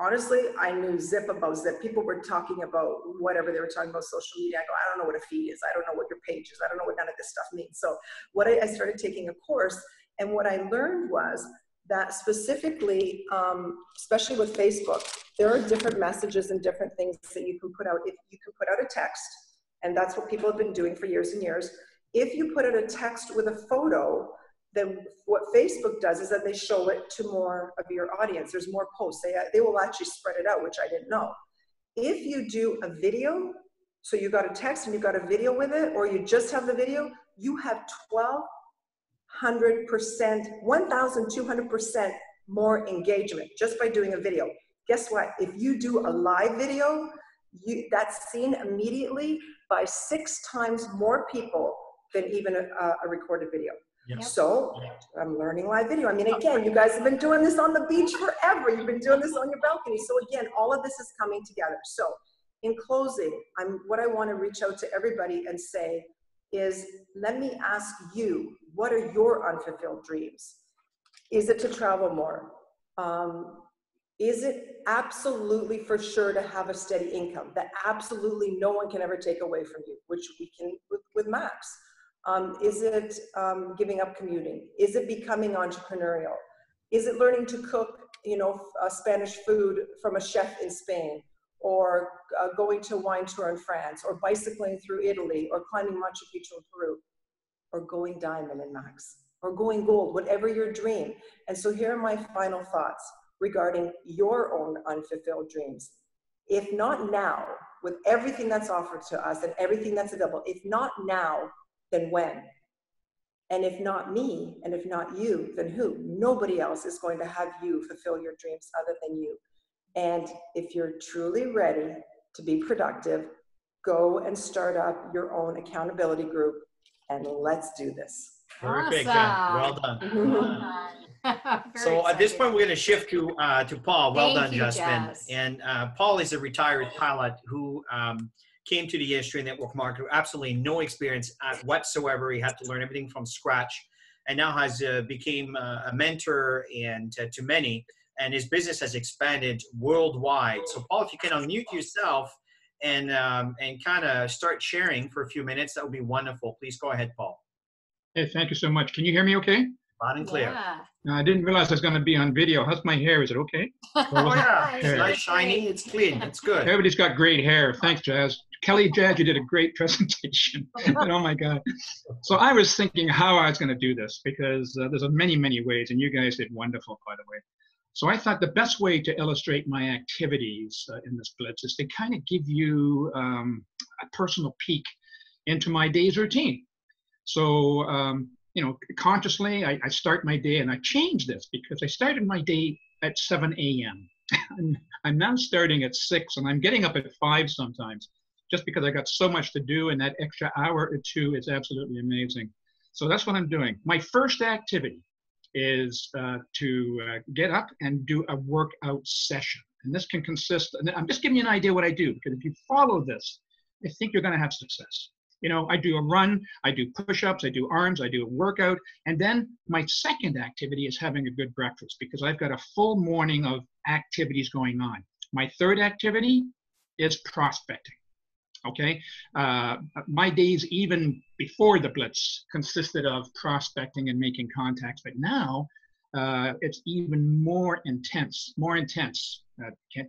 honestly, I knew zip about zip. People were talking about whatever they were talking about social media. I go, I don't know what a feed is. I don't know what your page is. I don't know what none of this stuff means. So what I started taking a course, and what I learned was that specifically, especially with Facebook, there are different messages and different things that you can put out. If you can put out a text, and that's what people have been doing for years and years. If you put out a text with a photo, then what Facebook does is that they show it to more of your audience. There's more posts. They will actually spread it out, which I didn't know. If you do a video, so you got a text and you got a video with it, or you just have the video, you have 1,200% more engagement just by doing a video. Guess what? If you do a live video, that's seen immediately by 6 times more people than even a recorded video. Yep. So I'm learning live video. I mean, again, you guys have been doing this on the beach forever. You've been doing this on your balcony. So again, all of this is coming together. So in closing, what I want to reach out to everybody and say is, let me ask you, what are your unfulfilled dreams? Is it to travel more? Is it absolutely for sure to have a steady income that absolutely no one can ever take away from you, which we can with Max? Is it giving up commuting? Is it becoming entrepreneurial? Is it learning to cook, Spanish food from a chef in Spain, or going to a wine tour in France, or bicycling through Italy, or climbing Machu Picchu in Peru, or going diamond in Max, or going gold, whatever your dream. And so here are my final thoughts regarding your own unfulfilled dreams. If not now, with everything that's offered to us and everything that's available, if not now, then when? And if not me, and if not you, then who? Nobody else is going to have you fulfill your dreams other than you. And if you're truly ready to be productive, go and start up your own accountability group, and let's do this. Perfect. Awesome. Well done. Very So at this excited. point, we're going to shift to Paul. Well Thank done, you, Jasmine. Jazz. And Paul is a retired pilot who came to the industry network market with absolutely no experience whatsoever. He had to learn everything from scratch, and now has became a mentor and to many. And his business has expanded worldwide. So Paul, if you can unmute yourself and kind of start sharing for a few minutes, that would be wonderful. Please go ahead, Paul. Hey, thank you so much. Can you hear me okay? Loud and clear. Yeah. I didn't realize I was going to be on video. How's my hair? Is it okay? Oh yeah, it's Yeah. nice, shiny, it's clean, it's good. Everybody's got great hair. Thanks, Jazz. Kelly, Jazz, you did a great presentation. Oh my God. So I was thinking how I was going to do this, because there's many, many ways, and you guys did wonderful, by the way. So I thought the best way to illustrate my activities in this Blitz is to kind of give you a personal peek into my day's routine. So, consciously, I start my day, and I changed this because I started my day at 7 a.m. I'm now starting at 6, and I'm getting up at 5 sometimes, just because I got so much to do, and that extra hour or two is absolutely amazing. So that's what I'm doing. My first activity is to get up and do a workout session. And this can consist, and I'm just giving you an idea what I do, because if you follow this, I think you're going to have success. I do a run, I do push-ups, I do arms, I do a workout, and then my second activity is having a good breakfast, because I've got a full morning of activities going on. My third activity is prospecting. Okay, my days even before the Blitz consisted of prospecting and making contacts, but now it's even more intense,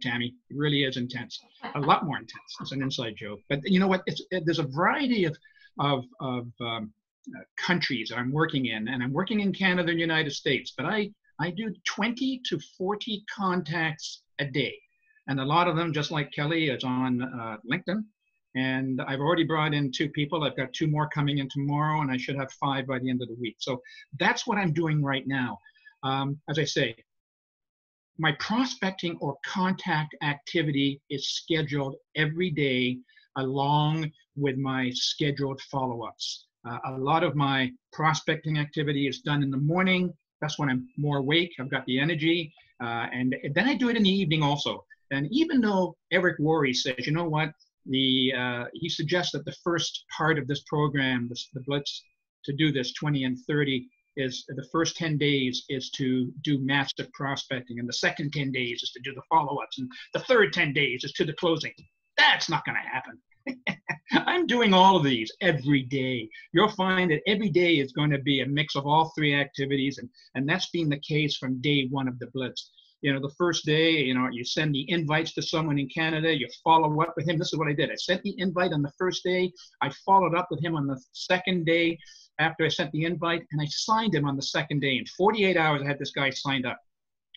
Tammy, it really is intense, a lot more intense. It's an inside joke, but you know what? There's a variety of countries that I'm working in, and I'm working in Canada and United States, but I do 20 to 40 contacts a day, and a lot of them, just like Kelly, is on LinkedIn. And I've already brought in 2 people. I've got 2 more coming in tomorrow, and I should have 5 by the end of the week. So that's what I'm doing right now. As I say, my prospecting or contact activity is scheduled every day along with my scheduled follow-ups. A lot of my prospecting activity is done in the morning. That's when I'm more awake. I've got the energy. And then I do it in the evening also. And even though Eric Worre says, you know what, he suggests that the first part of this program, the Blitz, to do this 20 and 30, is the first 10 days is to do massive prospecting, and the second 10 days is to do the follow-ups, and the third 10 days is to the closing. That's not going to happen. I'm doing all of these every day. You'll find that every day is going to be a mix of all 3 activities, and that's been the case from day 1 of the Blitz. The first day, you send the invites to someone in Canada, you follow up with him. This is what I did. I sent the invite on the first day. I followed up with him on the second day after I sent the invite, and I signed him on the second day. In 48 hours, I had this guy signed up.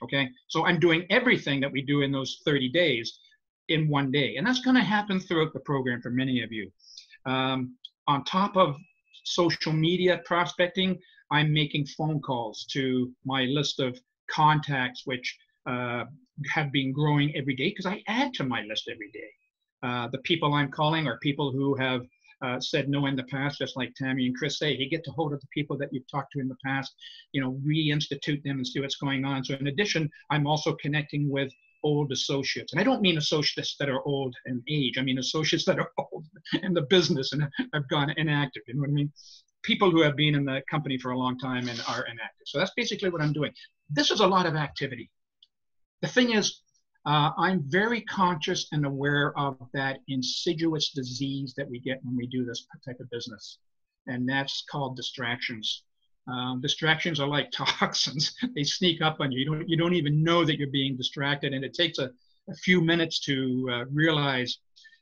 Okay, so I'm doing everything that we do in those 30 days in one day. And that's going to happen throughout the program for many of you. On top of social media prospecting, I'm making phone calls to my list of contacts, which have been growing every day, because I add to my list every day. The people I'm calling are people who have said no in the past, just like Tammy and Chris say. You get to hold of the people that you've talked to in the past, reinstitute them and see what's going on. So in addition, I'm also connecting with old associates. And I don't mean associates that are old in age. I mean associates that are old in the business and have gone inactive. You know what I mean? People who have been in the company for a long time and are inactive. So that's basically what I'm doing. This is a lot of activity. The thing is, I'm very conscious and aware of that insidious disease that we get when we do this type of business. And that's called distractions. Distractions are like toxins. They sneak up on you. You don't even know that you're being distracted. And it takes a few minutes to realize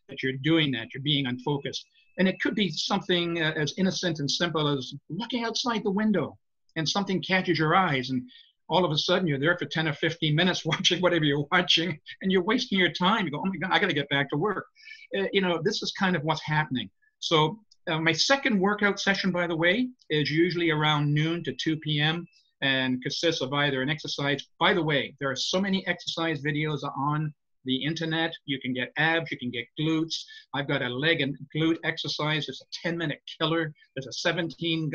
that you're doing that. You're being unfocused. And it could be something as innocent and simple as looking outside the window and something catches your eyes. And all of a sudden you're there for 10 or 15 minutes watching whatever you're watching and you're wasting your time. You go, oh my God, I got to get back to work. This is kind of what's happening. So my second workout session, by the way, is usually around noon to 2 p.m. and consists of either an exercise. By the way, there are so many exercise videos on the internet. You can get abs, you can get glutes. I've got a leg and glute exercise. It's a 10-minute killer. There's a 17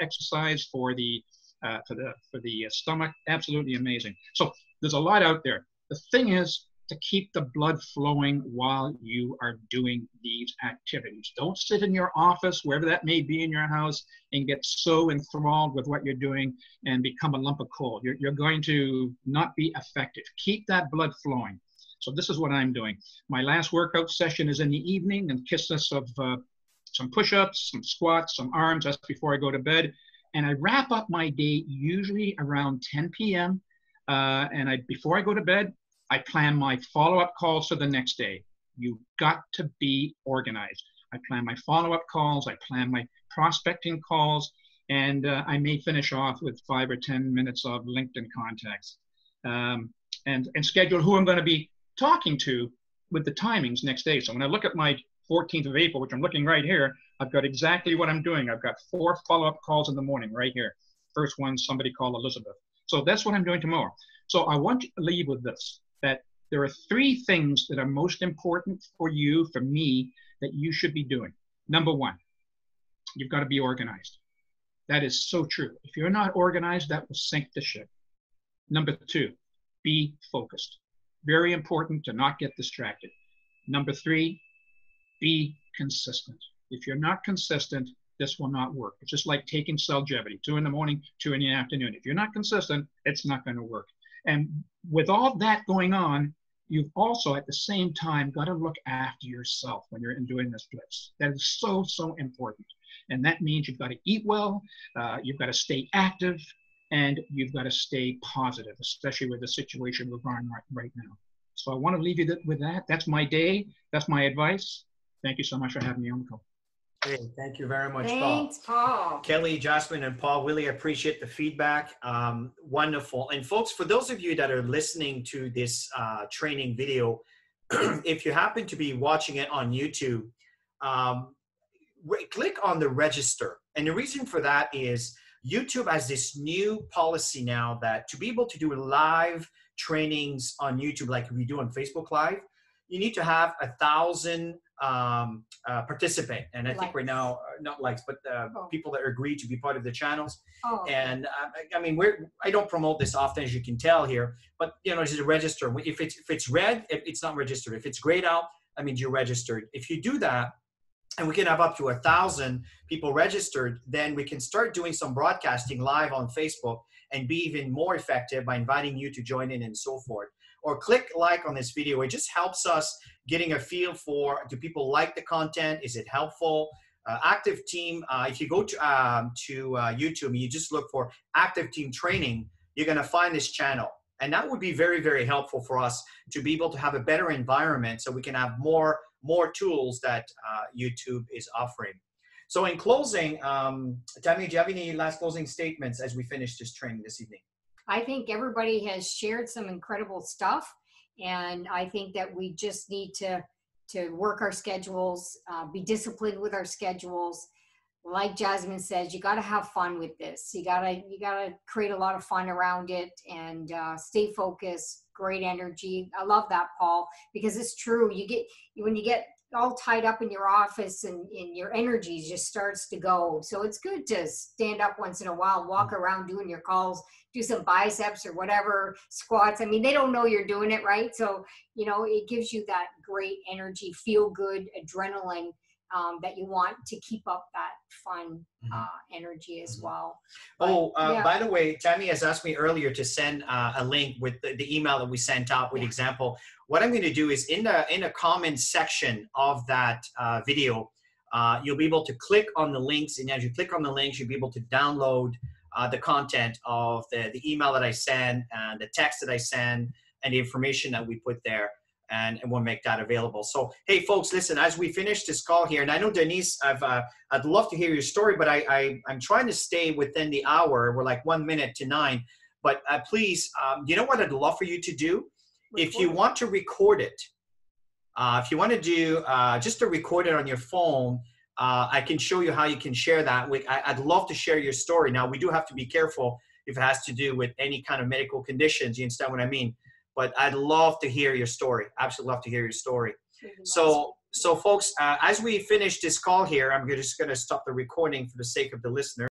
exercise for the stomach. Absolutely amazing. So there's a lot out there. The thing is to keep the blood flowing while you are doing these activities. Don't sit in your office, wherever that may be in your house, and get so enthralled with what you're doing and become a lump of coal. You're going to not be effective. Keep that blood flowing. So this is what I'm doing. My last workout session is in the evening and consists of some push-ups, some squats, some arms. That's before I go to bed. And I wrap up my day usually around 10 p.m. Before I go to bed, I plan my follow-up calls for the next day. You've got to be organized. I plan my follow-up calls. I plan my prospecting calls. And I may finish off with 5 or 10 minutes of LinkedIn contacts and schedule who I'm going to be talking to with the timings next day. So when I look at my 14th of April, which I'm looking right here, I've got exactly what I'm doing. I've got 4 follow-up calls in the morning right here. First one, somebody called Elizabeth. So that's what I'm doing tomorrow. So I want to leave with this, that there are 3 things that are most important for you, for me, that you should be doing. Number 1, you've got to be organized. That is so true. If you're not organized, that will sink the ship. Number 2, be focused. Very important to not get distracted. Number 3, be consistent. If you're not consistent, this will not work. It's just like taking Cellgevity, 2 in the morning, 2 in the afternoon. If you're not consistent, it's not going to work. And with all that going on, you've also at the same time got to look after yourself when you're doing this blitz. That is so, so important. And that means you've got to eat well, you've got to stay active, and you've got to stay positive, especially with the situation we're going right now. So I want to leave you with that. That's my day. That's my advice. Thank you so much for having me on the call. Hey, thank you very much, Thanks, Paul. Kelly, Jasmine, and Paul, really appreciate the feedback. Wonderful. And folks, for those of you that are listening to this training video, if you happen to be watching it on YouTube, click on the register. And the reason for that is YouTube has this new policy now that to be able to do live trainings on YouTube like we do on Facebook Live, you need to have 1,000 participant, and I think right now, not likes, but people that agree to be part of the channels. And I mean, I don't promote this often, as you can tell here, but it's a register. If it's red, it's not registered. If it's grayed out, that means you're registered. If you do that, and we can have up to 1,000 people registered, then we can start doing some broadcasting live on Facebook and be even more effective by inviting you to join in and so forth. Or click like on this video. It just helps us getting a feel for, do people like the content? Is it helpful? Active Team, if you go to YouTube and you just look for Active Team Training, you're going to find this channel. And that would be very, very helpful for us to be able to have a better environment so we can have more tools that YouTube is offering. So in closing, Tammy, do you have any last closing statements as we finish this training this evening? I think everybody has shared some incredible stuff, and I think that we just need to work our schedules, be disciplined with our schedules. Like Jasmine says, you got to have fun with this. You gotta create a lot of fun around it and stay focused. Great energy. I love that, Paul, because it's true. When you get all tied up in your office and your energy just starts to go. So it's good to stand up once in a while, walk around doing your calls, do some biceps or whatever, squats. I mean, they don't know you're doing it, right? So, you know, it gives you that great energy, feel good, adrenaline that you want to keep up that fun energy as well. But, by the way, Tammy has asked me earlier to send a link with the email that we sent out with example. What I'm going to do is in the comments section of that video, you'll be able to click on the links, and as you click on the links, you'll be able to download the content of the email that I send and the text that I send and the information that we put there. And we'll make that available. So, hey, folks, listen, as we finish this call here, and I know, Denise, I'd love to hear your story, but I'm trying to stay within the hour. We're like 1 minute to 9. But please, you know what I'd love for you to do? If you want to record it, if you want to do just to record it on your phone, I can show you how you can share that. I'd love to share your story. Now, we do have to be careful if it has to do with any kind of medical conditions. You understand what I mean? But I'd love to hear your story. Absolutely love to hear your story. So folks, as we finish this call here, I'm just going to stop the recording for the sake of the listeners.